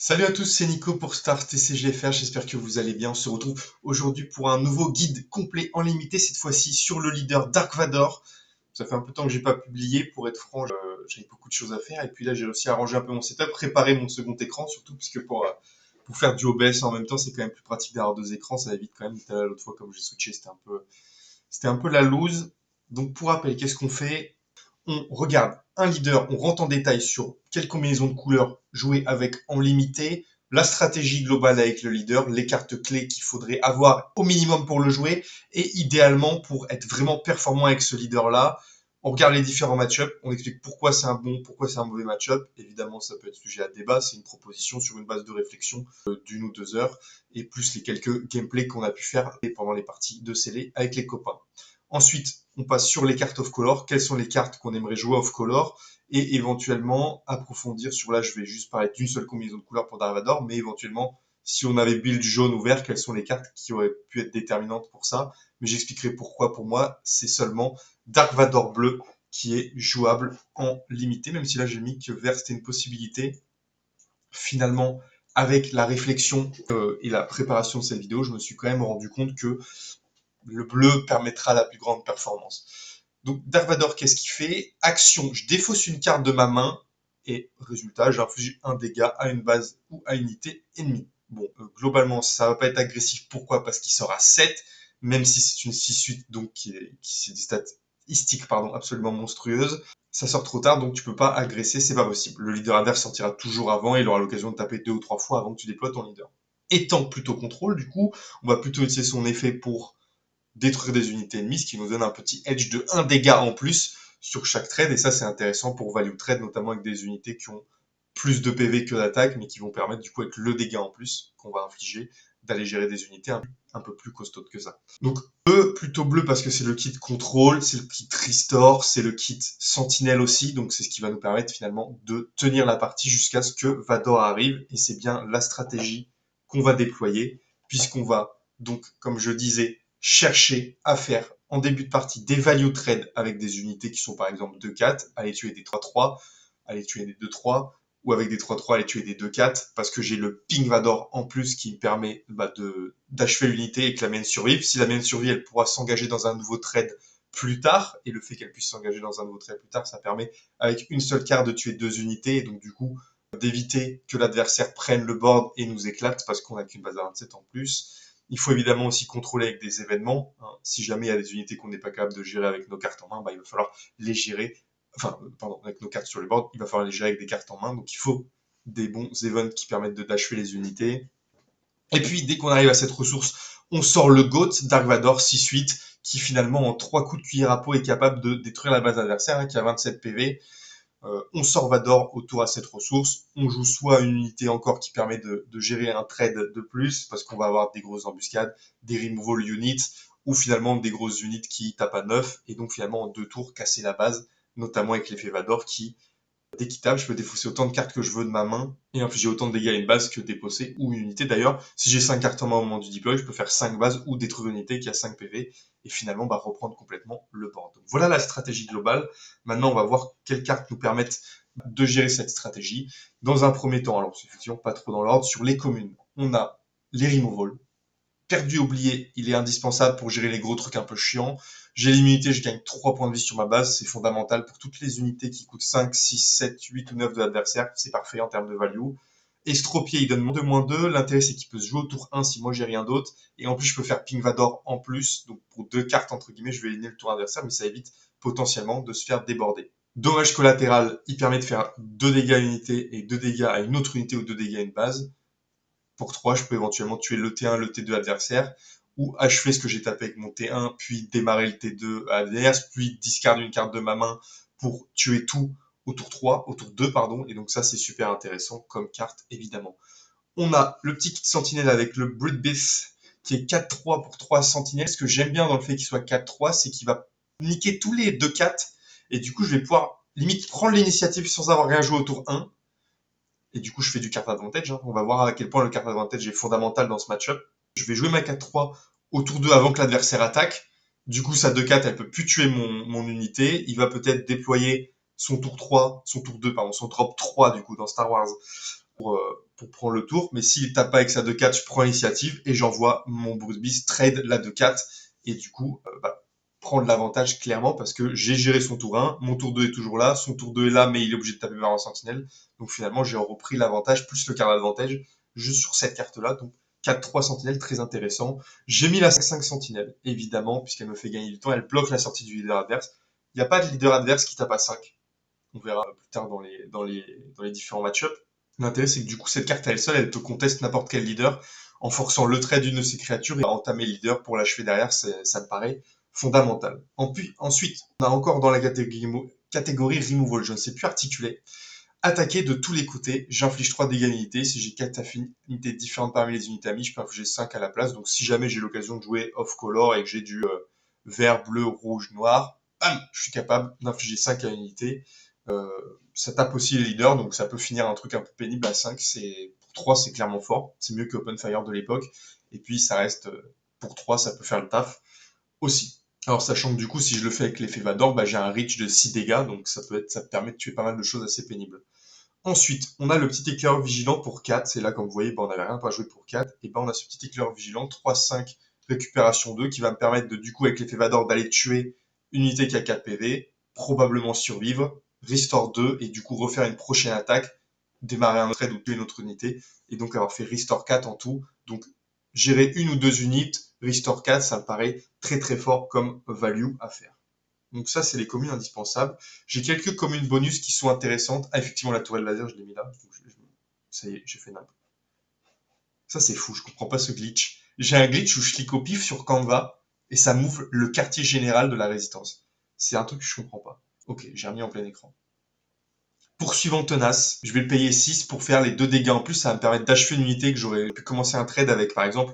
Salut à tous, c'est Nico pour Star TCGFR, j'espère que vous allez bien. On se retrouve aujourd'hui pour un nouveau guide complet en limité, cette fois-ci sur le leader Dark Vador. Ça fait un peu de temps que j'ai pas publié, pour être franc, j'avais beaucoup de choses à faire. Et puis là, j'ai réussi à arranger un peu mon setup, préparer mon second écran, surtout parce que pour faire du OBS en même temps, c'est quand même plus pratique d'avoir deux écrans, ça évite quand même. L'autre fois, comme j'ai switché, c'était un peu la loose. Donc pour rappel, qu'est-ce qu'on fait? On regarde un leader, on rentre en détail sur quelle combinaison de couleurs jouer avec en limité, la stratégie globale avec le leader, les cartes clés qu'il faudrait avoir au minimum pour le jouer, et idéalement pour être vraiment performant avec ce leader-là, on regarde les différents match-ups, on explique pourquoi c'est un bon, pourquoi c'est un mauvais match-up. Évidemment, ça peut être sujet à débat, c'est une proposition sur une base de réflexion d'une ou deux heures, et plus les quelques gameplays qu'on a pu faire pendant les parties de scellé avec les copains. Ensuite, on passe sur les cartes off-color. Quelles sont les cartes qu'on aimerait jouer off-color? Et éventuellement approfondir sur là, je vais juste parler d'une seule combinaison de couleurs pour Dark Vador, mais éventuellement, si on avait build jaune ou vert, quelles sont les cartes qui auraient pu être déterminantes pour ça? Mais j'expliquerai pourquoi pour moi, c'est seulement Dark Vador bleu qui est jouable en limité, même si là j'ai mis que vert c'était une possibilité. Finalement, avec la réflexion et la préparation de cette vidéo, je me suis quand même rendu compte que le bleu permettra la plus grande performance. Donc Dark Vador, qu'est-ce qu'il fait? Action, je défausse une carte de ma main et résultat, j'inflige un dégât à une base ou à une unité ennemie. Bon, globalement, ça va pas être agressif. Pourquoi? Parce qu'il sort à 7, même si c'est une 6-8, donc qui est des statistiques absolument monstrueuses. Ça sort trop tard, donc tu peux pas agresser, c'est pas possible. Le leader adverse sortira toujours avant et il aura l'occasion de taper 2 ou 3 fois avant que tu déploies ton leader. Étant plutôt contrôle, du coup, on va plutôt utiliser son effet pour détruire des unités ennemies, ce qui nous donne un petit edge de 1 dégât en plus sur chaque trade, et ça c'est intéressant pour value trade, notamment avec des unités qui ont plus de PV que d'attaque, mais qui vont permettre du coup avec le dégât en plus qu'on va infliger, d'aller gérer des unités un peu plus costaudes que ça. Donc plutôt bleu parce que c'est le kit contrôle, c'est le kit restore, c'est le kit sentinelle aussi, donc c'est ce qui va nous permettre finalement de tenir la partie jusqu'à ce que Vador arrive, et c'est bien la stratégie qu'on va déployer, puisqu'on va donc, comme je disais, chercher à faire en début de partie des value trades avec des unités qui sont par exemple 2-4, aller tuer des 3-3, aller tuer des 2-3, ou avec des 3-3 aller tuer des 2-4, parce que j'ai le Ping Vador en plus qui me permet d'achever l'unité et que la mienne survive. Si la mienne survit, elle pourra s'engager dans un nouveau trade plus tard, et le fait qu'elle puisse s'engager dans un nouveau trade plus tard, ça permet avec une seule carte de tuer 2 unités, et donc du coup d'éviter que l'adversaire prenne le board et nous éclate, parce qu'on n'a qu'une base à 27 en plus. Il faut évidemment aussi contrôler avec des événements. Hein. Si jamais il y a des unités qu'on n'est pas capable de gérer avec nos cartes en main, il va falloir les gérer. Enfin, pardon, avec nos cartes sur le board, il va falloir les gérer avec des cartes en main. Donc il faut des bons events qui permettent d'achever les unités. Et puis, dès qu'on arrive à cette ressource, on sort le GOAT, Dark Vador 6-8, qui finalement, en 3 coups de cuillère à peau, est capable de détruire la base adversaire, hein, qui a 27 PV. On sort Vador autour à cette ressource, on joue soit une unité encore qui permet de gérer un trade de plus, parce qu'on va avoir des grosses embuscades, des removal units, ou finalement des grosses unités qui tapent à 9, et donc finalement en 2 tours casser la base, notamment avec l'effet Vador qui, d'équitable, je peux défausser autant de cartes que je veux de ma main, et infliger autant de dégâts à une base que défausser ou une unité. D'ailleurs, si j'ai 5 cartes en main au moment du deploy, je peux faire 5 bases ou détruire une unité qui a 5 PV, et finalement reprendre complètement le board. Donc voilà la stratégie globale. Maintenant, on va voir quelles cartes nous permettent de gérer cette stratégie. Dans un premier temps, alors c'est effectivement pas trop dans l'ordre, sur les communes, on a les removals. Perdu, oublié, il est indispensable pour gérer les gros trucs un peu chiants. J'ai l'immunité, je gagne 3 points de vie sur ma base, c'est fondamental pour toutes les unités qui coûtent 5, 6, 7, 8 ou 9 de l'adversaire, c'est parfait en termes de value. Estropié, il donne -2/-2, l'intérêt c'est qu'il peut se jouer au tour 1 si moi j'ai rien d'autre, et en plus je peux faire Ping Vador en plus, donc pour 2 cartes entre guillemets, je vais éliminer le tour adversaire, mais ça évite potentiellement de se faire déborder. Dommage collatéral, il permet de faire 2 dégâts à une unité et 2 dégâts à une autre unité ou 2 dégâts à une base. Pour 3, je peux éventuellement tuer le T1, le T2 adversaire, ou achever ce que j'ai tapé avec mon T1, puis démarrer le T2 adverse, puis discarder une carte de ma main pour tuer tout au tour 3, au tour 2, pardon, et donc ça c'est super intéressant comme carte évidemment. On a le petit kit sentinelle avec le Brutbeast qui est 4-3 pour 3 sentinelles. Ce que j'aime bien dans le fait qu'il soit 4-3, c'est qu'il va niquer tous les 2-4, et du coup je vais pouvoir limite prendre l'initiative sans avoir rien joué au tour 1, et du coup je fais du card advantage. Hein. On va voir à quel point le card advantage est fondamental dans ce match-up. Je vais jouer ma 4-3 au tour 2 avant que l'adversaire attaque. Du coup sa 2-4 elle peut plus tuer mon unité. Il va peut-être déployer son tour 3, son tour 2 pardon, son drop 3 du coup dans Star Wars pour prendre le tour. Mais s'il tape pas avec sa 2-4, je prends l'initiative et j'envoie mon Bruce Beast trade la 2-4. Et du coup, prendre l'avantage clairement parce que j'ai géré son tour 1, mon tour 2 est toujours là, son tour 2 est là, mais il est obligé de taper vers un sentinelle. Donc finalement, j'ai repris l'avantage plus le card d'advantage juste sur cette carte-là. Donc 4-3 sentinelles, très intéressant. J'ai mis la 5 sentinelle, évidemment, puisqu'elle me fait gagner du temps. Elle bloque la sortie du leader adverse. Il n'y a pas de leader adverse qui tape à 5. On verra plus tard dans les différents match-ups. L'intérêt, c'est que du coup, cette carte à elle seule, elle te conteste n'importe quel leader en forçant le trait d'une de ses créatures et à entamer le leader pour l'achever derrière. Ça me paraît fondamental. Ensuite, on a encore dans la catégorie removal, je ne sais plus articuler. Attaquer de tous les côtés, j'inflige 3 dégâts d'unité. Si j'ai 4 affinités différentes parmi les unités amies, je peux infliger 5 à la place. Donc si jamais j'ai l'occasion de jouer off-color et que j'ai du vert, bleu, rouge, noir, bam, je suis capable d'infliger 5 à l'unité. Ça tape aussi les leaders, donc ça peut finir un truc un peu pénible à 5. Pour 3, c'est clairement fort. C'est mieux que Open Fire de l'époque. Et puis ça reste, pour 3, ça peut faire le taf aussi. Alors sachant que du coup, si je le fais avec l'effet Vador, j'ai un reach de 6 dégâts, donc ça permet de tuer pas mal de choses assez pénibles. Ensuite, on a le petit éclaireur vigilant pour 4. C'est là, comme vous voyez, on n'avait rien à jouer pour 4. Et on a ce petit éclaireur vigilant, 3-5, récupération 2, qui va me permettre de, du coup, avec l'effet Vador, d'aller tuer une unité qui a 4 PV, probablement survivre, restore 2, et du coup refaire une prochaine attaque, démarrer un trade ou tuer une autre unité, et donc avoir fait restore 4 en tout. Donc, gérer une ou deux unités, restore 4, ça me paraît très très fort comme value à faire. Donc ça, c'est les communes indispensables. J'ai quelques communes bonus qui sont intéressantes. Ah, effectivement, la tourelle laser, je l'ai mis là. Ça y est, j'ai fait n'importe. Ça, c'est fou, je comprends pas ce glitch. J'ai un glitch où je clique au pif sur Canva et ça m'ouvre le quartier général de la résistance. C'est un truc que je comprends pas. Ok, j'ai remis en plein écran. Poursuivant tenace, je vais le payer 6 pour faire les 2 dégâts en plus. Ça va me permettre d'achever une unité que j'aurais pu commencer un trade avec, par exemple,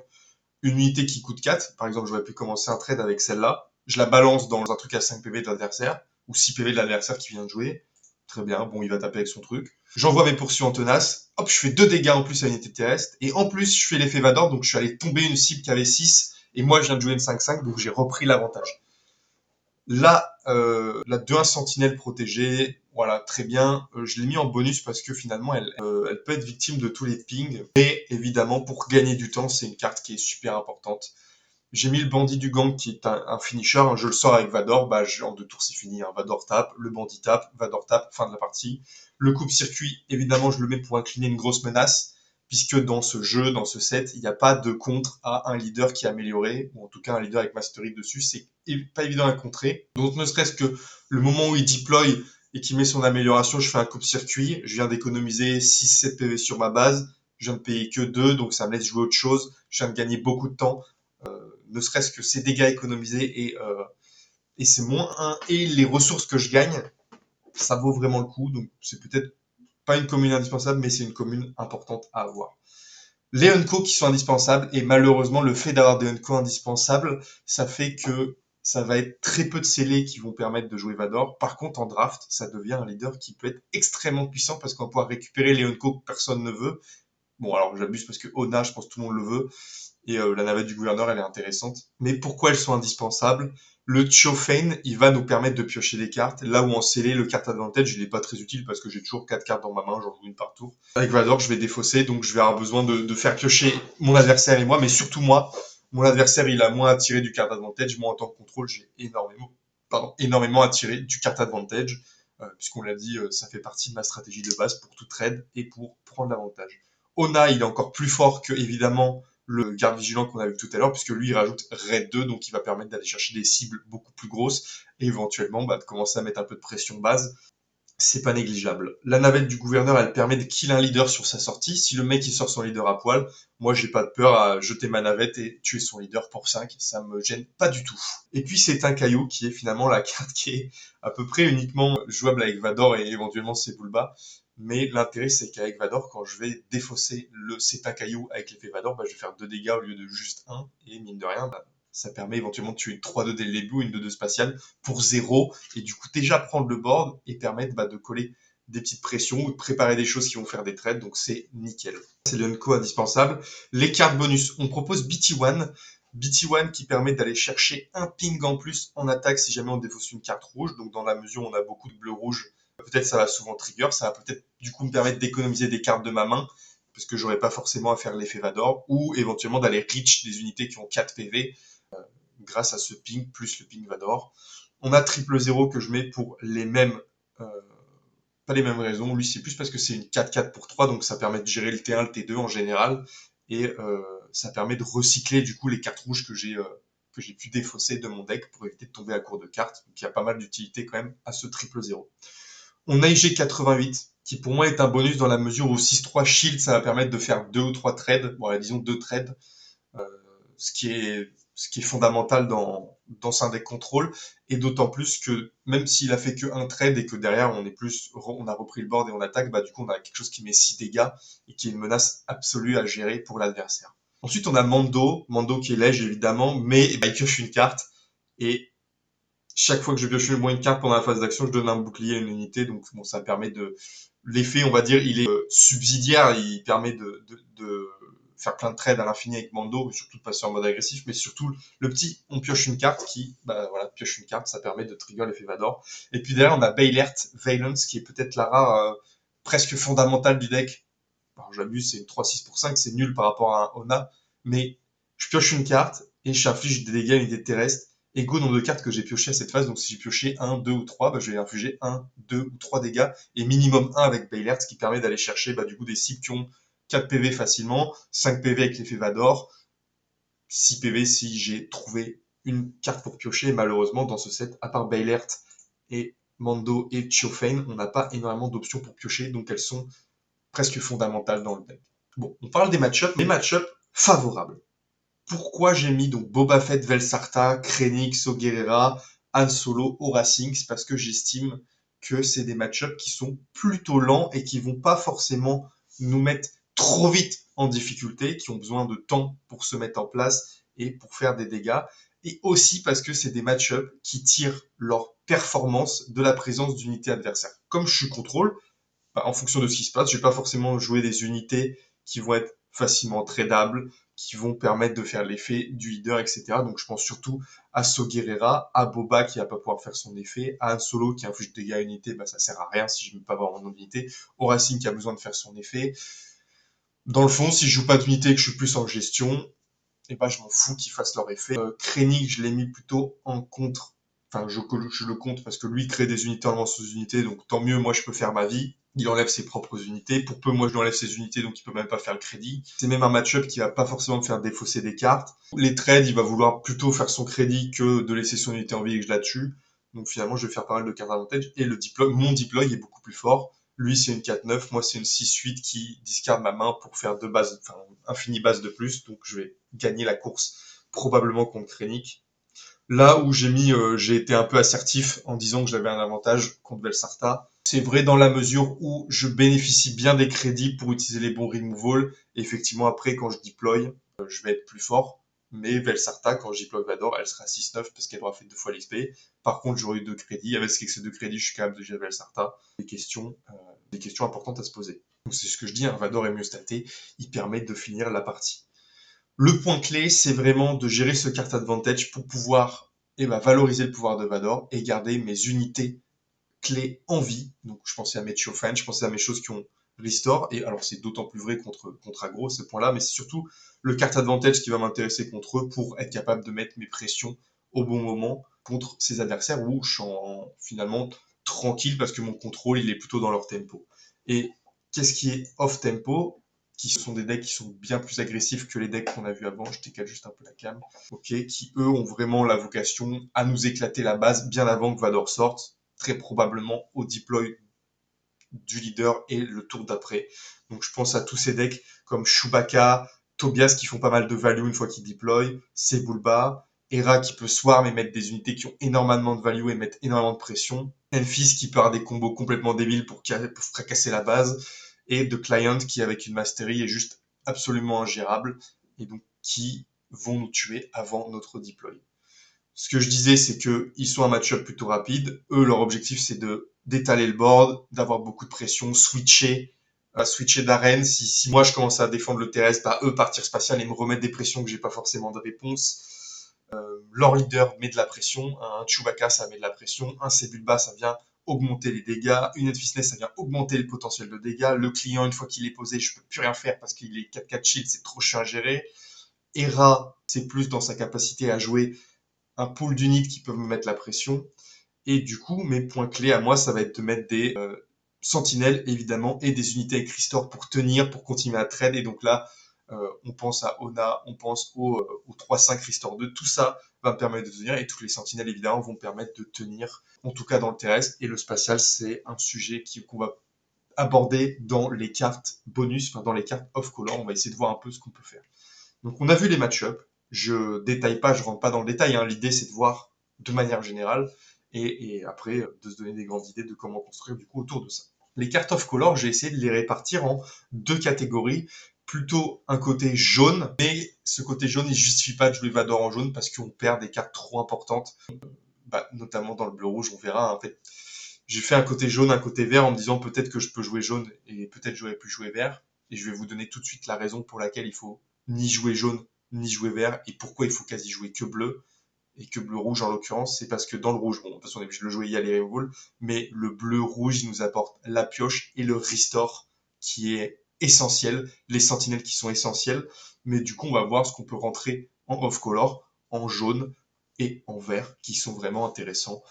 une unité qui coûte 4. Par exemple, j'aurais pu commencer un trade avec celle-là. Je la balance dans un truc à 5 PV de l'adversaire, ou 6 PV de l'adversaire qui vient de jouer. Très bien, bon, il va taper avec son truc. J'envoie mes poursuivants tenaces. Hop, je fais 2 dégâts en plus à l'unité terrestre. Et en plus, je fais l'effet Vador, donc je suis allé tomber une cible qui avait 6. Et moi, je viens de jouer une 5-5, donc j'ai repris l'avantage. Là, la 2-1 sentinelle protégée, voilà, très bien. Je l'ai mis en bonus parce que finalement, elle peut être victime de tous les pings. Et évidemment, pour gagner du temps, c'est une carte qui est super importante. J'ai mis le bandit du gang qui est un finisher, je le sors avec Vador, en 2 tours c'est fini, Vador tape, le bandit tape, Vador tape, fin de la partie. Le coupe-circuit, évidemment je le mets pour incliner une grosse menace, puisque dans ce jeu, dans ce set, il n'y a pas de contre à un leader qui est amélioré, ou en tout cas un leader avec Mastery dessus, c'est pas évident à contrer. Donc ne serait-ce que le moment où il deploy et qu'il met son amélioration, je fais un coupe-circuit, je viens d'économiser 6-7 PV sur ma base, je viens de payer que 2, donc ça me laisse jouer autre chose, je viens de gagner beaucoup de temps. Ne serait-ce que ces dégâts économisés et c'est moins 1 et les ressources que je gagne, ça vaut vraiment le coup. Donc c'est peut-être pas une commune indispensable, mais c'est une commune importante à avoir. Les Unco qui sont indispensables, et malheureusement le fait d'avoir des Unco indispensables, ça fait que ça va être très peu de scellés qui vont permettre de jouer Vador. Par contre, en draft, ça devient un leader qui peut être extrêmement puissant parce qu'on va pouvoir récupérer les Unco que personne ne veut. Bon, alors j'abuse parce que Ona, je pense que tout le monde le veut. Et la navette du gouverneur, elle est intéressante. Mais pourquoi elles sont indispensables? Le Chofane, il va nous permettre de piocher des cartes. Là où en scellé, le carte advantage, il n'est pas très utile parce que j'ai toujours 4 cartes dans ma main, j'en joue une par tour. Avec Vador, je vais défausser, donc je vais avoir besoin de faire piocher mon adversaire et moi, mais surtout moi. Mon adversaire, il a moins à tirer du carte advantage. Moi, en tant que contrôle, j'ai énormément à tirer du carte advantage. Puisqu'on l'a dit, ça fait partie de ma stratégie de base pour tout trade et pour prendre l'avantage. Ona, il est encore plus fort que, évidemment, le garde vigilant qu'on a vu tout à l'heure, puisque lui, il rajoute Raid 2, donc il va permettre d'aller chercher des cibles beaucoup plus grosses, et éventuellement, de commencer à mettre un peu de pression base. C'est pas négligeable. La navette du gouverneur, elle permet de kill un leader sur sa sortie. Si le mec, il sort son leader à poil, moi, j'ai pas de peur à jeter ma navette et tuer son leader pour 5. Ça me gêne pas du tout. Et puis, c'est un caillou qui est finalement la carte qui est à peu près uniquement jouable avec Vador et éventuellement ses Bulba. Mais l'intérêt, c'est qu'avec Vador, quand je vais défausser c'est un caillou avec l'effet Vador, je vais faire 2 dégâts au lieu de juste 1. Et mine de rien, ça permet éventuellement de tuer une 3-2 dès le début ou une 2-2 spatiale pour 0. Et du coup, déjà prendre le board et permettre de coller des petites pressions ou de préparer des choses qui vont faire des trades. Donc c'est nickel. C'est l'unco indispensable. Les cartes bonus, on propose BT1. BT1 qui permet d'aller chercher un ping en plus en attaque si jamais on défausse une carte rouge. Donc dans la mesure où on a beaucoup de bleu-rouge, Peut-être ça va souvent trigger, ça va peut-être du coup me permettre d'économiser des cartes de ma main, parce que j'aurais pas forcément à faire l'effet Vador, ou éventuellement d'aller reach des unités qui ont 4 PV grâce à ce ping plus le ping Vador. On a triple 0 que je mets pour les mêmes, euh, pas les mêmes raisons. Lui, c'est plus parce que c'est une 4-4 pour 3, donc ça permet de gérer le T1, le T2 en général, et ça permet de recycler du coup les cartes rouges que j'ai pu défausser de mon deck pour éviter de tomber à court de cartes. Donc il y a pas mal d'utilité quand même à ce triple 0. On a IG88, qui pour moi est un bonus dans la mesure où 6-3 shield, ça va permettre de faire 2 ou 3 trades, bon, disons 2 trades, ce qui est fondamental dans un deck contrôle, et d'autant plus que même s'il a fait que un trade et que derrière on a repris le board et on attaque, bah du coup on a quelque chose qui met 6 dégâts et qui est une menace absolue à gérer pour l'adversaire. Ensuite on a Mando qui est léger évidemment, mais il pioche une carte, et chaque fois que je pioche une carte pendant la phase d'action, je donne un bouclier à une unité, donc bon, ça permet l'effet, on va dire, il est subsidiaire, il permet de faire plein de trades à l'infini avec Mando, surtout de passer en mode agressif, mais surtout le petit, on pioche une carte qui, bah voilà, pioche une carte, ça permet de trigger l'effet Vador. Et puis derrière, on a Baylert Valence, qui est peut-être la rare presque fondamentale du deck. Alors j'abuse, c'est une 3-6 pour 5, c'est nul par rapport à un Ona, mais je pioche une carte et j'inflige des dégâts à une unité terrestre égaux au nombre de cartes que j'ai pioché à cette phase. Donc si j'ai pioché 1, 2 ou 3, bah, je vais infliger 1, 2 ou 3 dégâts et minimum 1 avec Baylert, ce qui permet d'aller chercher bah, du coup des cibles qui ont 4 PV facilement, 5 PV avec l'effet Vador, 6 PV si j'ai trouvé une carte pour piocher. Et malheureusement, dans ce set, à part Baylert et Mando et Chiofane, on n'a pas énormément d'options pour piocher, donc elles sont presque fondamentales dans le deck. Bon, on parle des match-ups, les match-ups favorables. Pourquoi j'ai mis donc Boba Fett, Velsarta, Krennic, Guerrera, Han Solo au Racing? C'est parce que j'estime que c'est des match-ups qui sont plutôt lents et qui vont pas forcément nous mettre trop vite en difficulté, qui ont besoin de temps pour se mettre en place et pour faire des dégâts. Et aussi parce que c'est des match-ups qui tirent leur performance de la présence d'unités adversaires. Comme je suis contrôle, bah, en fonction de ce qui se passe, je vais pas forcément jouer des unités qui vont être facilement tradables, qui vont permettre de faire l'effet du leader, etc. Donc je pense surtout à Guerrera, à Boba qui va pas pouvoir faire son effet, à Han Solo qui inflige des dégâts à unité, bah ça sert à rien si je ne peux pas avoir mon unité, au Racing qui a besoin de faire son effet. Dans le fond, si je joue pas d'unité et que je suis plus en gestion, et bah je m'en fous qu'ils fassent leur effet. Krennic, je l'ai mis plutôt en contre. Enfin, je le compte parce que lui il crée des unités en lançant ses unités, donc tant mieux, moi je peux faire ma vie. Il enlève ses propres unités. Pour peu, moi je lui enlève ses unités, donc il peut même pas faire le crédit. C'est même un match-up qui va pas forcément me faire défausser des cartes. Les trades, il va vouloir plutôt faire son crédit que de laisser son unité en vie et que je la tue. Donc finalement, je vais faire pas mal de cartes avantage. Et mon deploy est beaucoup plus fort. Lui, c'est une 4-9, moi, c'est une 6-8 qui discarde ma main pour faire deux bases, enfin, infini base de plus. Donc, je vais gagner la course, probablement contre Krennic. Là où j'ai été un peu assertif en disant que j'avais un avantage contre Velsarta. C'est vrai dans la mesure où je bénéficie bien des crédits pour utiliser les bons removal. Et effectivement, après, quand je deploy, je vais être plus fort. Mais Velsarta, quand je deploy Vador, elle sera 6-9 parce qu'elle aura fait 2 fois l'XP. Par contre, j'aurai eu 2 crédits. Avec ces 2 crédits, je suis capable de gérer Velsarta. Des questions importantes à se poser. Donc c'est ce que je dis, un Vador est mieux staté. Il permet de finir la partie. Le point clé, c'est vraiment de gérer ce card advantage pour pouvoir valoriser le pouvoir de Vador et garder mes unités clés en vie. Donc je pensais à mes Chiofan, je pensais à mes choses qui ont restore. Et alors c'est d'autant plus vrai contre Agro, ce point-là, mais c'est surtout le card advantage qui va m'intéresser contre eux pour être capable de mettre mes pressions au bon moment contre ces adversaires où je suis finalement tranquille parce que mon contrôle il est plutôt dans leur tempo. Et qu'est-ce qui est off tempo? Qui sont des decks qui sont bien plus agressifs que les decks qu'on a vus avant. Je décale juste un peu la cam. Ok, qui eux ont vraiment la vocation à nous éclater la base bien avant que Vador sorte, très probablement au deploy du leader et le tour d'après. Donc je pense à tous ces decks comme Chewbacca, Tobias qui font pas mal de value une fois qu'ils deploy, Sebulba, Hera qui peut swarm et mettre des unités qui ont énormément de value et mettre énormément de pression, Enfys qui peut avoir des combos complètement débiles pour fracasser la base, et The Client qui avec une mastery est juste absolument ingérable et donc qui vont nous tuer avant notre deploy. Ce que je disais, c'est qu'ils sont un match-up plutôt rapide. Eux, leur objectif, c'est d'étaler le board, d'avoir beaucoup de pression, switcher d'arène. Si moi, je commence à défendre le terrestre, bah, eux, partir spatial et me remettre des pressions que j'ai pas forcément de réponse. Leur leader met de la pression. Un Chewbacca, ça met de la pression. Un Sebulba, ça vient augmenter les dégâts. Une Fitness, ça vient augmenter le potentiel de dégâts. Le client, une fois qu'il est posé, je peux plus rien faire parce qu'il est 4-4 shield, c'est trop chiant à gérer. Hera, c'est plus dans sa capacité à jouer un pool d'unités qui peuvent me mettre la pression. Et du coup, mes points clés à moi, ça va être de mettre des sentinelles, évidemment, et des unités avec Restore pour tenir, pour continuer à trade. Et donc là, on pense à Ona, on pense au 3-5 Restore 2. Tout ça va me permettre de tenir. Et toutes les sentinelles, évidemment, vont me permettre de tenir, en tout cas dans le terrestre. Et le spatial, c'est un sujet qu'on va aborder dans les cartes bonus, enfin dans les cartes off-color. On va essayer de voir un peu ce qu'on peut faire. Donc on a vu les match-ups. Je détaille pas, je rentre pas dans le détail. Hein. L'idée, c'est de voir de manière générale et après de se donner des grandes idées de comment construire du coup autour de ça. Les cartes off color, j'ai essayé de les répartir en deux catégories. Plutôt un côté jaune, mais ce côté jaune, il justifie pas de jouer Vador en jaune parce qu'on perd des cartes trop importantes, notamment dans le bleu-rouge, on verra. En fait, j'ai fait un côté jaune, un côté vert en me disant peut-être que je peux jouer jaune et peut-être j'aurais pu jouer vert. Et je vais vous donner tout de suite la raison pour laquelle il faut ni jouer jaune ni jouer vert et pourquoi il faut quasi jouer que bleu et que bleu-rouge en l'occurrence, c'est parce que dans le rouge, bon, de toute façon on est obligé de le jouer, il y a les revolts, mais le bleu-rouge il nous apporte la pioche et le restore qui est essentiel, les sentinelles qui sont essentielles, mais du coup on va voir ce qu'on peut rentrer en off-color, en jaune et en vert, qui sont vraiment intéressants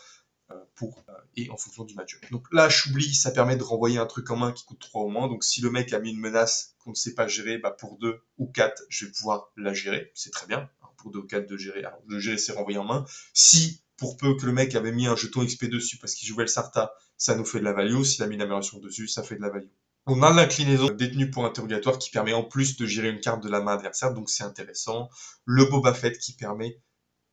et en fonction du match. Donc là, j'oublie, ça permet de renvoyer un truc en main qui coûte 3 au moins. Donc si le mec a mis une menace qu'on ne sait pas gérer, pour 2 ou 4, je vais pouvoir la gérer. C'est très bien. Pour 2 ou 4 de gérer. Alors, de gérer, c'est renvoyer en main. Si, pour peu que le mec avait mis un jeton XP dessus parce qu'il jouait le Sartha, ça nous fait de la value. S'il a mis une amélioration dessus, ça fait de la value. On a l'inclinaison détenue pour interrogatoire qui permet en plus de gérer une carte de la main adversaire, donc c'est intéressant. Le Boba Fett qui permet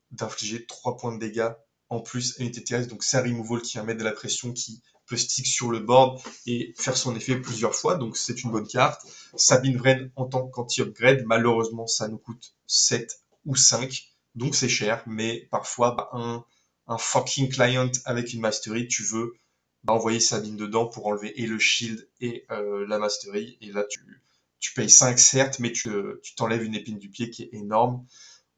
d'infliger 3 points de dégâts en plus à unité terrestre. Donc c'est un removal qui va mettre de la pression, qui peut stick sur le board et faire son effet plusieurs fois. Donc c'est une bonne carte. Sabine Wren en tant qu'anti-upgrade, malheureusement ça nous coûte 7 ou 5. Donc c'est cher, mais parfois un fucking client avec une mastery, tu veux envoyer Sabine dedans pour enlever et le shield et la mastery. Et là tu payes 5 certes, mais tu t'enlèves une épine du pied qui est énorme.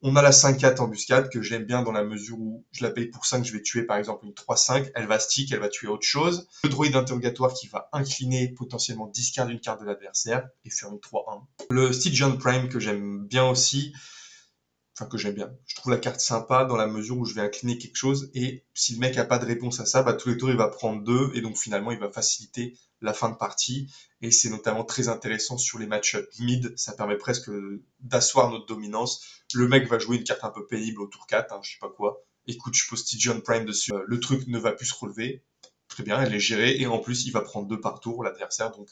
On a la 5-4 embuscade que j'aime bien dans la mesure où je la paye pour 5, je vais tuer par exemple une 3-5, elle va stick, elle va tuer autre chose. Le droïde interrogatoire qui va incliner potentiellement discard une carte de l'adversaire et faire une 3-1. Le Stygian Prime que j'aime bien aussi, enfin que j'aime bien. Je trouve la carte sympa dans la mesure où je vais incliner quelque chose et si le mec a pas de réponse à ça, tous les tours il va prendre 2 et donc finalement il va faciliter la fin de partie et c'est notamment très intéressant sur les match-up mid, ça permet presque d'asseoir notre dominance. Le mec va jouer une carte un peu pénible au tour 4, je sais pas quoi. Écoute, je pose Stygian Prime dessus, le truc ne va plus se relever. Très bien, elle est gérée et en plus il va prendre 2 par tour l'adversaire donc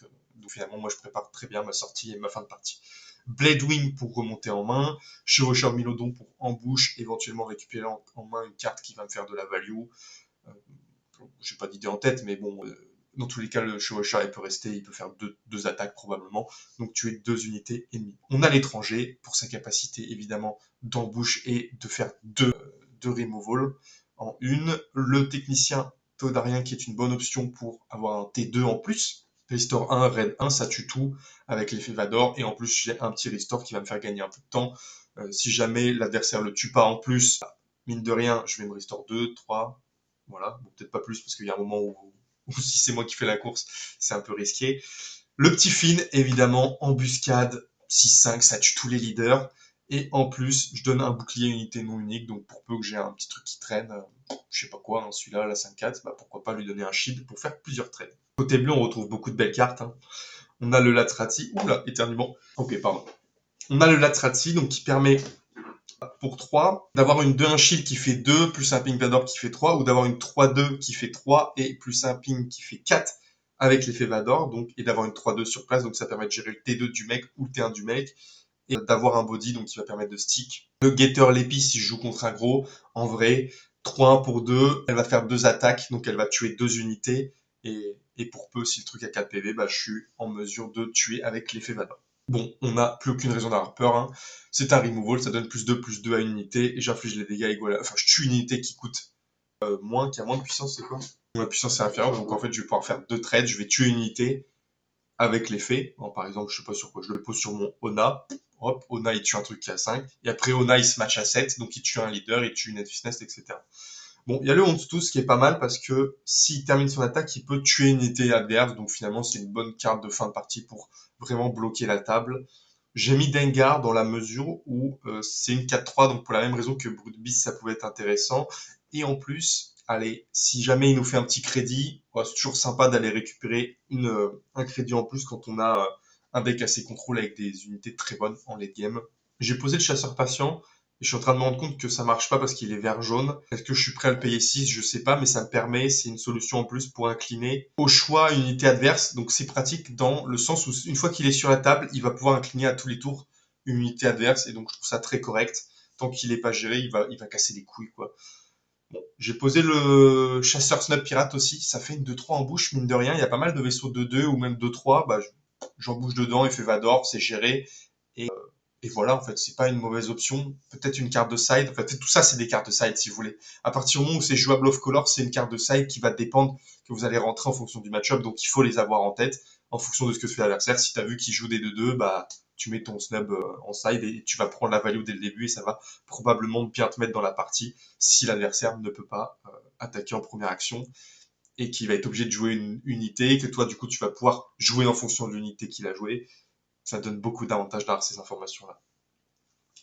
finalement moi je prépare très bien ma sortie et ma fin de partie. Bladewing pour remonter en main, Chevaucheur Milodon pour embouche, éventuellement récupérer en main une carte qui va me faire de la value. J'ai pas d'idée en tête, mais bon, dans tous les cas, le Chevaucheur il peut rester, il peut faire deux attaques probablement, donc tuer 2 unités ennemies. On a l'étranger pour sa capacité évidemment d'embouche et de faire deux removal en une. Le technicien Taudarien qui est une bonne option pour avoir un T2 en plus. Restore 1, Raid 1, ça tue tout avec l'effet Vador. Et en plus, j'ai un petit restore qui va me faire gagner un peu de temps. Si jamais l'adversaire le tue pas en plus, mine de rien, je vais me restore 2, 3. Voilà, bon, peut-être pas plus parce qu'il y a un moment où si c'est moi qui fais la course, c'est un peu risqué. Le petit Finn, évidemment, embuscade, 6-5, ça tue tous les leaders. Et en plus, je donne un bouclier unité non unique, donc pour peu que j'ai un petit truc qui traîne, je sais pas quoi, celui-là, la 5-4, pourquoi pas lui donner un shield pour faire plusieurs trades. Côté bleu, on retrouve beaucoup de belles cartes. On a le Latrati, oula, éternuement. Ok, pardon. On a le Latrati, donc qui permet pour 3 d'avoir une 2-1 shield qui fait 2, plus un ping Vador qui fait 3, ou d'avoir une 3-2 qui fait 3, et plus un ping qui fait 4 avec l'effet Vador, donc, et d'avoir une 3-2 sur place, donc ça permet de gérer le T2 du mec ou le T1 du mec, et d'avoir un body, donc qui va permettre de stick. Le Getter Lépi, si je joue contre un gros, en vrai, 3-1 pour 2, elle va faire 2 attaques, donc elle va tuer 2 unités, et pour peu, si le truc a 4 PV, je suis en mesure de tuer avec l'effet Vador. Bon, on n'a plus aucune raison d'avoir peur, C'est un removal, ça donne +2/+2 à une unité, et j'inflige les dégâts égaux enfin, je tue une unité qui coûte moins, qui a moins de puissance, c'est quoi? Ma puissance est inférieure, donc en fait, je vais pouvoir faire 2 trades, je vais tuer une unité avec l'effet. Par exemple, je sais pas sur quoi, je le pose sur mon Ona, hop, Ona il tue un truc qui a 5, et après Ona il se match à 7, donc il tue un leader, il tue une Fitness, etc. Bon, il y a le Hondstus qui est pas mal parce que s'il termine son attaque, il peut tuer une unité adverse. Donc finalement, c'est une bonne carte de fin de partie pour vraiment bloquer la table. J'ai mis Dengar dans la mesure où c'est une 4-3, donc pour la même raison que Brute Beast, ça pouvait être intéressant. Et en plus, allez, si jamais il nous fait un petit crédit, ouais, c'est toujours sympa d'aller récupérer un crédit en plus quand on a un deck assez contrôle avec des unités très bonnes en late game. J'ai posé le chasseur patient. Et je suis en train de me rendre compte que ça marche pas parce qu'il est vert jaune. Est-ce que je suis prêt à le payer 6? Je sais pas, mais ça me permet, c'est une solution en plus pour incliner au choix une unité adverse. Donc c'est pratique dans le sens où une fois qu'il est sur la table, il va pouvoir incliner à tous les tours une unité adverse. Et donc je trouve ça très correct. Tant qu'il est pas géré, il va casser les couilles, quoi. Bon, j'ai posé le chasseur snub pirate aussi. Ça fait une 2-3 en bouche, mine de rien. Il y a pas mal de vaisseaux 2-2 ou même 2-3. Bah, j'en bouge dedans, effet Vador, c'est géré. Et voilà, en fait, c'est pas une mauvaise option. Peut-être une carte de side. En fait, tout ça, c'est des cartes de side, si vous voulez. À partir du moment où c'est jouable off-color, c'est une carte de side qui va dépendre que vous allez rentrer en fonction du match-up. Donc, il faut les avoir en tête en fonction de ce que fait l'adversaire. Si tu as vu qu'il joue des 2-2, bah, tu mets ton snub en side et tu vas prendre la value dès le début et ça va probablement bien te mettre dans la partie si l'adversaire ne peut pas attaquer en première action et qu'il va être obligé de jouer une unité, que toi, du coup, tu vas pouvoir jouer en fonction de l'unité qu'il a joué. Ça donne beaucoup d'avantages d'avoir ces informations-là.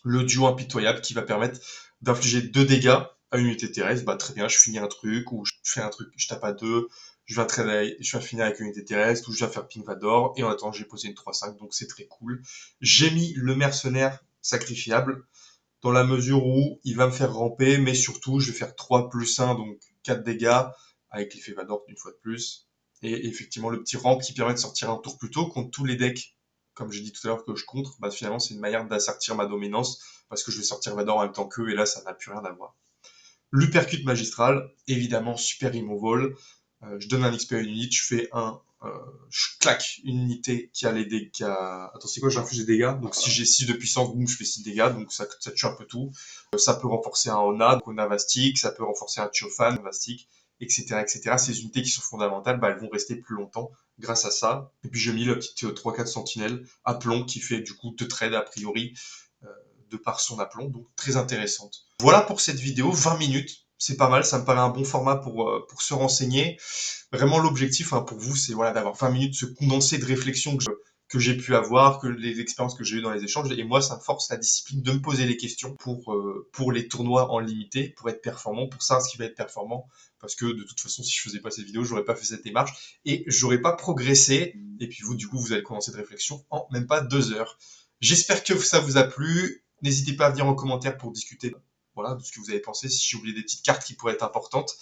Le duo impitoyable qui va permettre d'infliger 2 dégâts à une unité terrestre. Bah, très bien, je finis un truc, ou je fais un truc, je tape à 2, je viens finir avec une unité terrestre, ou je viens faire Pink Vador, et en attendant, j'ai posé une 3-5, donc c'est très cool. J'ai mis le mercenaire sacrifiable, dans la mesure où il va me faire ramper, mais surtout, je vais faire 3 plus 1, donc 4 dégâts, avec l'effet Vador une fois de plus. Et effectivement, le petit ramp qui permet de sortir un tour plus tôt contre tous les decks, comme j'ai dit tout à l'heure que je contre, bah finalement, c'est une manière d'assertir ma dominance, parce que je vais sortir Vador en même temps qu'eux, et là, ça n'a plus rien à voir. L'uppercut magistral, évidemment, super removal. Je donne un XP à une unité, je claque une unité qui a les dégâts. Attends, c'est quoi? J'inflige des dégâts. Donc si j'ai 6 de puissance, boum, je fais 6 dégâts. Donc ça tue un peu tout. Ça peut renforcer un Ona, donc Ona Vastic. Ça peut renforcer un Chofan Vastic, etc., etc. Ces unités qui sont fondamentales, bah, elles vont rester plus longtemps grâce à ça. Et puis j'ai mis la petite 3-4 sentinelle à plomb qui fait du coup 2 trades a priori de par son aplomb, donc très intéressante. Voilà pour cette vidéo, 20 minutes, c'est pas mal, ça me paraît un bon format pour se renseigner. Vraiment l'objectif pour vous, c'est voilà, d'avoir 20 minutes, ce condensé de réflexion que j'ai pu avoir, que les expériences que j'ai eues dans les échanges, et moi ça me force la discipline de me poser les questions pour les tournois en limité, pour être performant, pour savoir ce qui va être performant, parce que de toute façon si je faisais pas cette vidéo, j'aurais pas fait cette démarche, et j'aurais pas progressé, et puis vous du coup vous allez commencer de réflexion en même pas 2 heures. J'espère que ça vous a plu. N'hésitez pas à venir en commentaire pour discuter voilà, de ce que vous avez pensé, si j'ai oublié des petites cartes qui pourraient être importantes.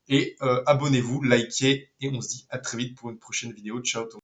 Et abonnez-vous, likez, et on se dit à très vite pour une prochaine vidéo. Ciao tout le monde.